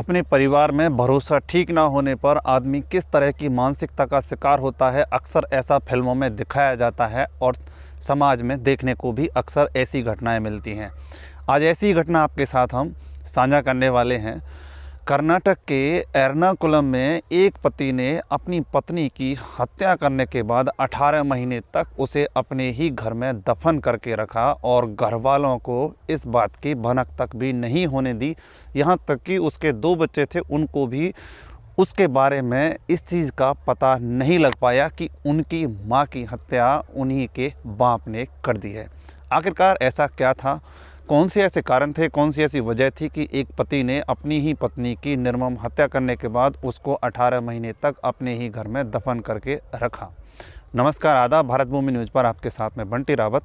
अपने परिवार में भरोसा ठीक ना होने पर आदमी किस तरह की मानसिकता का शिकार होता है, अक्सर ऐसा फिल्मों में दिखाया जाता है और समाज में देखने को भी अक्सर ऐसी घटनाएं मिलती हैं। आज ऐसी घटना आपके साथ हम साझा करने वाले हैं। कर्नाटक के एर्नाकुलम में एक पति ने अपनी पत्नी की हत्या करने के बाद 18 महीने तक उसे अपने ही घर में दफन करके रखा और घर वालों को इस बात की भनक तक भी नहीं होने दी। यहाँ तक कि उसके 2 बच्चे थे, उनको भी उसके बारे में इस चीज़ का पता नहीं लग पाया कि उनकी माँ की हत्या उन्हीं के बाप ने कर दी है। आखिरकार ऐसा क्या था, कौन से ऐसे कारण थे, कौन सी ऐसी वजह थी कि एक पति ने अपनी ही पत्नी की निर्मम हत्या करने के बाद उसको 18 महीने तक अपने ही घर में दफन करके रखा। नमस्कार, आदाब। भारत भूमि न्यूज़ पर आपके साथ में बंटी रावत।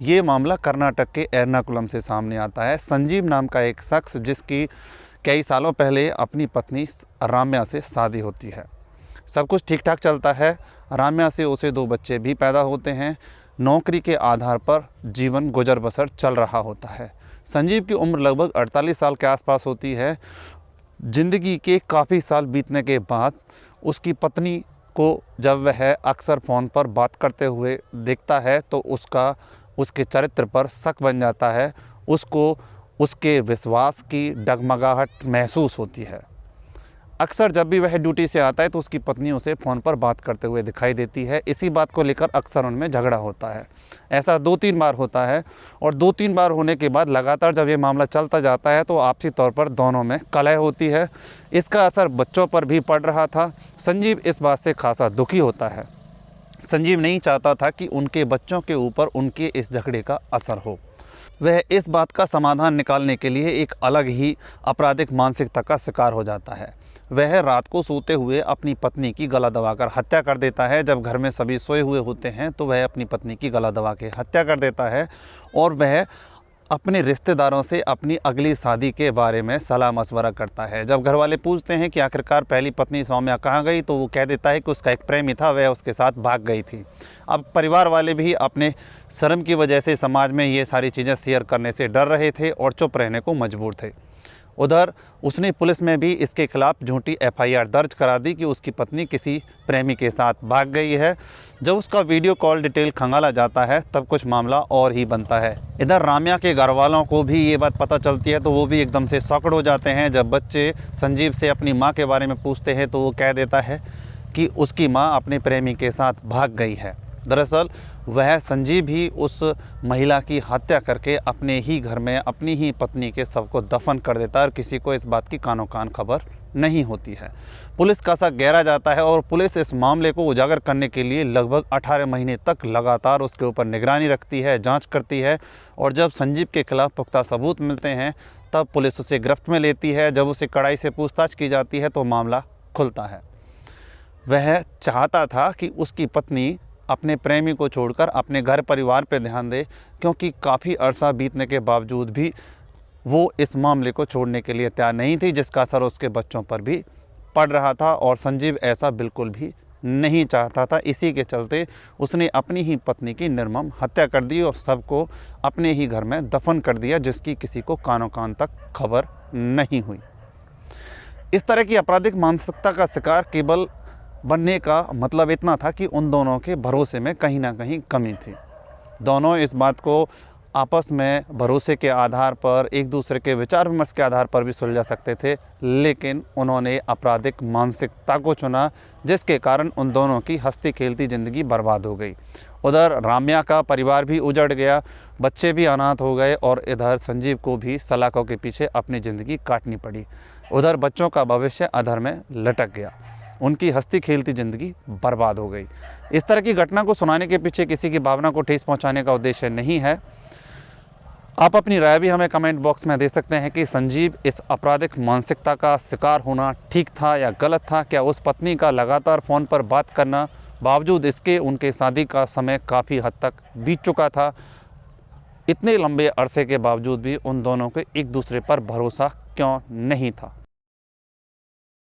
ये मामला कर्नाटक के एर्नाकुलम से सामने आता है। संजीव नाम का एक शख्स, जिसकी कई सालों पहले अपनी पत्नी राम्या से शादी होती है। सब कुछ ठीक ठाक चलता है। राम्या से उसे 2 बच्चे भी पैदा होते हैं। नौकरी के आधार पर जीवन गुजर बसर चल रहा होता है। संजीव की उम्र लगभग 48 साल के आसपास होती है। ज़िंदगी के काफ़ी साल बीतने के बाद उसकी पत्नी को जब वह अक्सर फ़ोन पर बात करते हुए देखता है तो उसके चरित्र पर शक बन जाता है। उसको उसके विश्वास की डगमगाहट महसूस होती है। अक्सर जब भी वह ड्यूटी से आता है तो उसकी पत्नी उसे फ़ोन पर बात करते हुए दिखाई देती है। इसी बात को लेकर अक्सर उनमें झगड़ा होता है। ऐसा 2-3 बार होता है और 2-3 बार होने के बाद लगातार जब ये मामला चलता जाता है तो आपसी तौर पर दोनों में कलह होती है। इसका असर बच्चों पर भी पड़ रहा था। संजीव इस बात से खासा दुखी होता है। संजीव नहीं चाहता था कि उनके बच्चों के ऊपर उनके इस झगड़े का असर हो। वह इस बात का समाधान निकालने के लिए एक अलग ही आपराधिक मानसिकता का शिकार हो जाता है। वह रात को सोते हुए अपनी पत्नी की गला दबाकर हत्या कर देता है। जब घर में सभी सोए हुए होते हैं तो वह अपनी पत्नी की गला दबा के हत्या कर देता है और वह अपने रिश्तेदारों से अपनी अगली शादी के बारे में सलाह मशवरा करता है। जब घर वाले पूछते हैं कि आखिरकार पहली पत्नी सौम्या कहाँ गई, तो वो कह देता है कि उसका एक प्रेमी था, वह उसके साथ भाग गई थी। अब परिवार वाले भी अपने शर्म की वजह से समाज में ये सारी चीज़ें शेयर करने से डर रहे थे और चुप रहने को मजबूर थे। उधर उसने पुलिस में भी इसके खिलाफ झूठी FIR दर्ज करा दी कि उसकी पत्नी किसी प्रेमी के साथ भाग गई है। जब उसका वीडियो कॉल डिटेल खंगाला जाता है तब कुछ मामला और ही बनता है। इधर राम्या के घर वालों को भी ये बात पता चलती है तो वो भी एकदम से शॉक्ड हो जाते हैं। जब बच्चे संजीव से अपनी माँ के बारे में पूछते हैं तो वो कह देता है कि उसकी माँ अपने प्रेमी के साथ भाग गई है। दरअसल वह संजीव ही उस महिला की हत्या करके अपने ही घर में अपनी ही पत्नी के शव को दफन कर देता है और किसी को इस बात की कानो कान खबर नहीं होती है। पुलिस का सा गहरा जाता है और पुलिस इस मामले को उजागर करने के लिए लगभग 18 महीने तक लगातार उसके ऊपर निगरानी रखती है, जांच करती है और जब संजीव के खिलाफ पुख्ता सबूत मिलते हैं तब पुलिस उसे गिरफ्त में लेती है। जब उसे कड़ाई से पूछताछ की जाती है तो मामला खुलता है। वह चाहता था कि उसकी पत्नी अपने प्रेमी को छोड़कर अपने घर परिवार पर ध्यान दे, क्योंकि काफ़ी अरसा बीतने के बावजूद भी वो इस मामले को छोड़ने के लिए तैयार नहीं थी, जिसका असर उसके बच्चों पर भी पड़ रहा था और संजीव ऐसा बिल्कुल भी नहीं चाहता था। इसी के चलते उसने अपनी ही पत्नी की निर्मम हत्या कर दी और सबको अपने ही घर में दफन कर दिया, जिसकी किसी को कानों कान तक खबर नहीं हुई। इस तरह की आपराधिक मानसिकता का शिकार केवल बनने का मतलब इतना था कि उन दोनों के भरोसे में कहीं ना कहीं कमी थी। दोनों इस बात को आपस में भरोसे के आधार पर, एक दूसरे के विचार विमर्श के आधार पर भी सुलझा सकते थे, लेकिन उन्होंने आपराधिक मानसिकता को चुना, जिसके कारण उन दोनों की हंसती खेलती ज़िंदगी बर्बाद हो गई। उधर राम्या का परिवार भी उजड़ गया, बच्चे भी अनाथ हो गए और इधर संजीव को भी सलाखों के पीछे अपनी ज़िंदगी काटनी पड़ी। उधर बच्चों का भविष्य अधर में लटक गया, उनकी हंसती खेलती ज़िंदगी बर्बाद हो गई। इस तरह की घटना को सुनाने के पीछे किसी की भावना को ठेस पहुंचाने का उद्देश्य नहीं है। आप अपनी राय भी हमें कमेंट बॉक्स में दे सकते हैं कि संजीव इस आपराधिक मानसिकता का शिकार होना ठीक था या गलत था। क्या उस पत्नी का लगातार फ़ोन पर बात करना बावजूद इसके उनके शादी का समय काफ़ी हद तक बीत चुका था, इतने लंबे अरसे के बावजूद भी उन दोनों को एक दूसरे पर भरोसा क्यों नहीं था?